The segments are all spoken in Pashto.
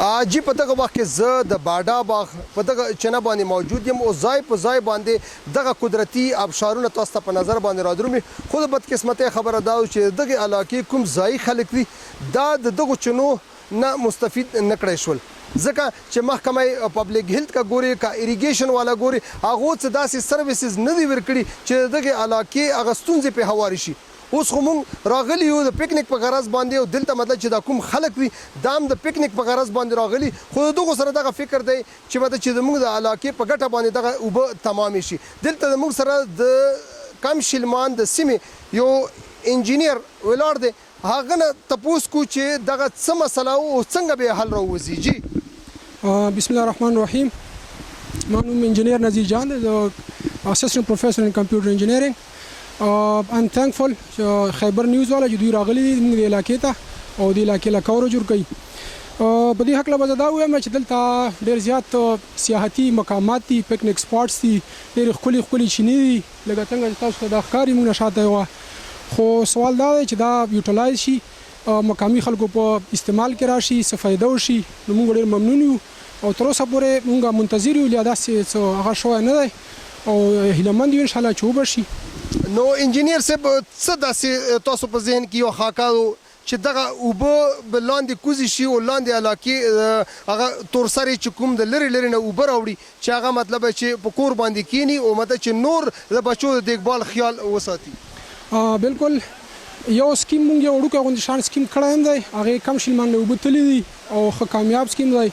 جی په دغه وخت کې زه د باډا باغ په دغه چنه باندې موجود یم او ځای په ځای باندې دغه قدرتي ابشارونه تاسو ته په نظر باندې رادرومي خو د بدقسمتۍ خبره دا چې دغه علاقې کوم ځایي خلک دي دا د دغو چنو نه مستفید نه کړی شول ځکه چې محکمه پبلک هیلث کا ګوري کا اریګیشن والا ګوري هغه څه داسې سرویسز نه دی ورکړي چې دغه علاقې هغه ستونزې په هواري شي اوس خو مونږ راغلي یو د پکنیک په غرض باندې او دلته مطلب چې دا کوم خلک دي دا هم د پکنیک په غرض باندې راغلي خو دغه سره دغه فکر دی چې مطلب چې موږ د علاقې په ګټه باندې دغه اوبه تمام شي دلته موږ سره د کم شلمان د سیمې یو انجینیر ولاړ دی هغه نه تپوس کو چې دغه څه مسله او څنګه به حل راوځي جی بسم الله الرحمن الرحیم ما نوم انجینیر نذیر جان دی اسسټنټ پروفیسور ان کمپیوټر انجینیرینګ I'm thankful چې خیبر نیوز والا چې دوی راغلي دي موږ د علاقې ته او د علاقې له کور جوړ کړي په دې حق له دا وایم چې دلته ډېر زیات سیاحتي مقامات دي پکنیک سپاټس دي ډېر ښکلي چینې دي لکه څنګه تاسو ته دا ښکاري موږ شاته وه خو سوال دا دی چې دا یوټیلایز شي مقامي خلکو په استعمال کې راشي څه فایده وشي نو موږ ډېر ممنون یو او تر اوسه پورې موږ منتظر یو یا داسې څه هغه شوی نه دی او هیلهمند یو انشاءالله چې وبشي نو انجینیر صاحب څه داسې تاسو په ذهن کې یو خاکه چې دغه اوبه به لاندې کوزې شي او لاندې علاقې هغه تورسرې چې کوم د لرې نه اوبه راوړي چې هغه مطلب چې په کور باندې کینی او مطلب چې نور د بچو د دیکبال خیال وساتي بالکل یو سکیم مونږ یو وړوکی غوندې شان سکیم کړی هم دی هغې کم شلمان له اوبه تللي دي او ښه کامیاب سکیم دی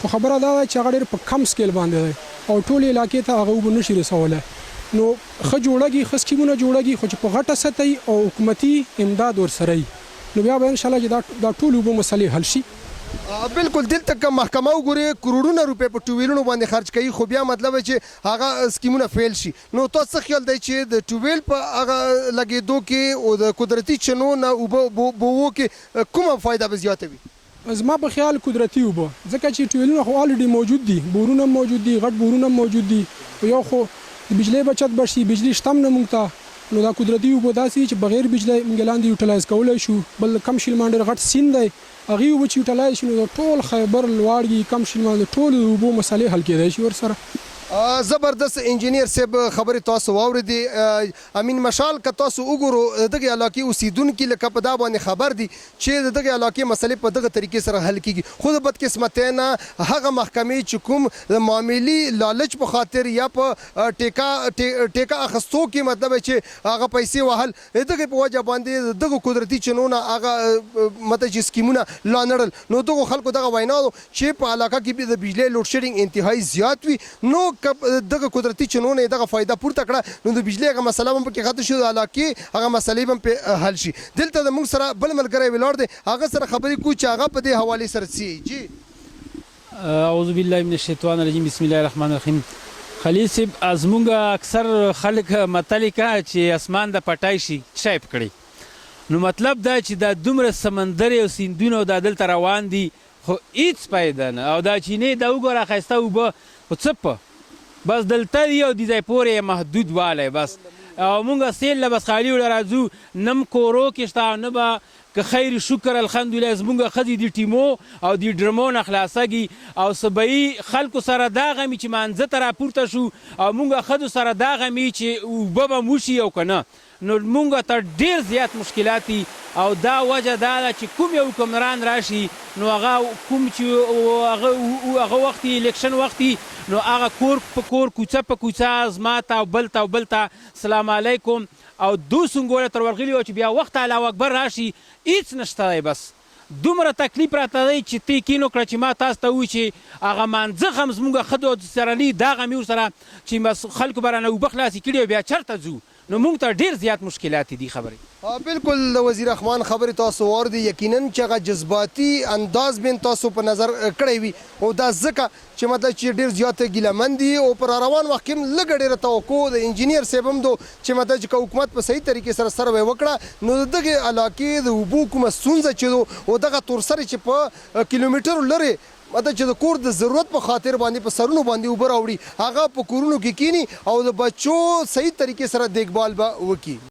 خو خبره دا ده چې هغه ډېر په کم سکیل باندې دی او ټولې علاقې ته هغه اوبه نشي رسولی نو ښه جوړږي ښه سکیمونه جوړږي خو چې په غټه سطح او حکومتي امداد ورسره وي نو بیا به انشاءالله چې دا ټول اوبه مسلې حل شي بالکل دلته که محکمه وګوري کروڑونه روپۍ په ټیوبویلونو باندې خرج کوي خو بیا مطلب چې هغه سکیمونه فیل شي نو تاسو څه خیال دی چې د ټیوبویل په هغه لګېدو کې او د قدرتي چینو نه اوبه بوو کې کومه فایده به زیاته وي زما په خیال قدرتي اوبه ځکه چې ټیوبویلونه خو الریډي موجود دي بورونه موجود دي غټ بورونه موجود دي یو خو د بجلی بچت بشي بجلی شتم نه مونږ ته نو دا قدرتي اوبه داسې چې بغیر بجلی مونږ لاندې یوټیلایز کولی شو بل کم شلمان ډېر غټ سیند دی هغې اوبه چې یوټیلایز شي نو د ټول خیبر لواړګي کم شلمان د ټولو اوبو مسالې حل کېدای شي ورسره زبردست انجینیر صاحب خبرې تاسو واورېدې امین مشال که تاسو وګورو دغه علاقې اوسیدونکي لکه په دا باندې خبر دي چې د دغه علاقې مسلې په دغه طریقې سره حل کیږي خو د بدقسمتۍ نه هغه محکمې چې کوم د معاملي لالچ په خاطر یا په ټیکه اخیستو کې مطلب چې هغه پیسې وهل دغه په وجه باندې دغه قدرتي چینونه هغه مطلب چې سکیمونه لا نړل نو دغه خلکو دغه وینا چې په علاقه کې د بجلی لوډ شیډینګ انتهایی زیات وي نو دغه قدرتي چینونه دغه فایده پورته کړه نو د بجلی هغه مسله هم پکې ختم شي د علاقې هغه مسلې هم په حل شي دلته د موږ سره بل ملګری ولاړ دی هغه سره خبرې کوو چې هغه په دې حوالې سره څه جی اعوذ بالله من الشیطان الرجیم بسم الله الرحمن الرحیم خلیل صاحب از مونږ اکثر خلک متلکه چې اسمان د پټای شي شایب کړي نو مطلب دا چې دا دومره سمندر او سیندونه دا دلته روان دي خو هیڅ فایده نه او دا چینې دا وګوره ښایسته اوبه خو څه په بس دلته دی او د ځای پورې محدود والی بس او مونږ سیل له بس خالي وړه راځو نم کورو کې شته نه به که خیر شکر الحمدلله زمونږ ښځې د ټیمو او د ډرمو نه خلاصږي او سبایي خلکو سره دا غمي چې مانځه ته راپورته شو او مونږ ښځو سره دا غمي چې اوبه به موشي او که نه نو مونږ ته ډېر زیات مشکلات دي او دا وجه دا ده چې کوم یو حکمران راشي نو هغه کوم چې هغه وخت الیکشن وخت نو هغه کور په کور کوڅه په کوڅه زما ته او بل ته سلام علیکم او دو سنګوله تر ورغلي و چې بیا وخت الله اکبر راشي هیڅ نشته دی بس دومره تکلیف راته دی چې تی کینو کړه چې ما تاسو ته ووایي چې هغه مانځه هم زموږ ښځو سره نه دا غمي ورسره چې بس خلکو به رانه اوبه خلاصې کړي او بیا چېرته ځو نو موږ ته ډېر زیات مشکلات دي خبرې بالکل د وزیر رحمان خبرې تاسو واورېدې یقینا چې هغه جذباتي انداز بین تاسو په نظر کړی وي او دا ځکه چې مطلب چې ډېر زیاته ګیلهمند دي او پر روان وخت کې هم لږه ډېره توقع د انجینیر صاحب هم چې مطلب چې که حکومت په صحیح طریقې سره سروې وکړه نو د دغې علاقې د اوبو کومه ستونزه چې او دغه تورسرې چې په کیلومیټرو لرې مطلب چې د کور د ضرورت په خاطر باندې په سرونو باندې اوبه راوړي هغه په کورونو کې کینی او د بچو صحیح طریقې سره دیکبال به وکړي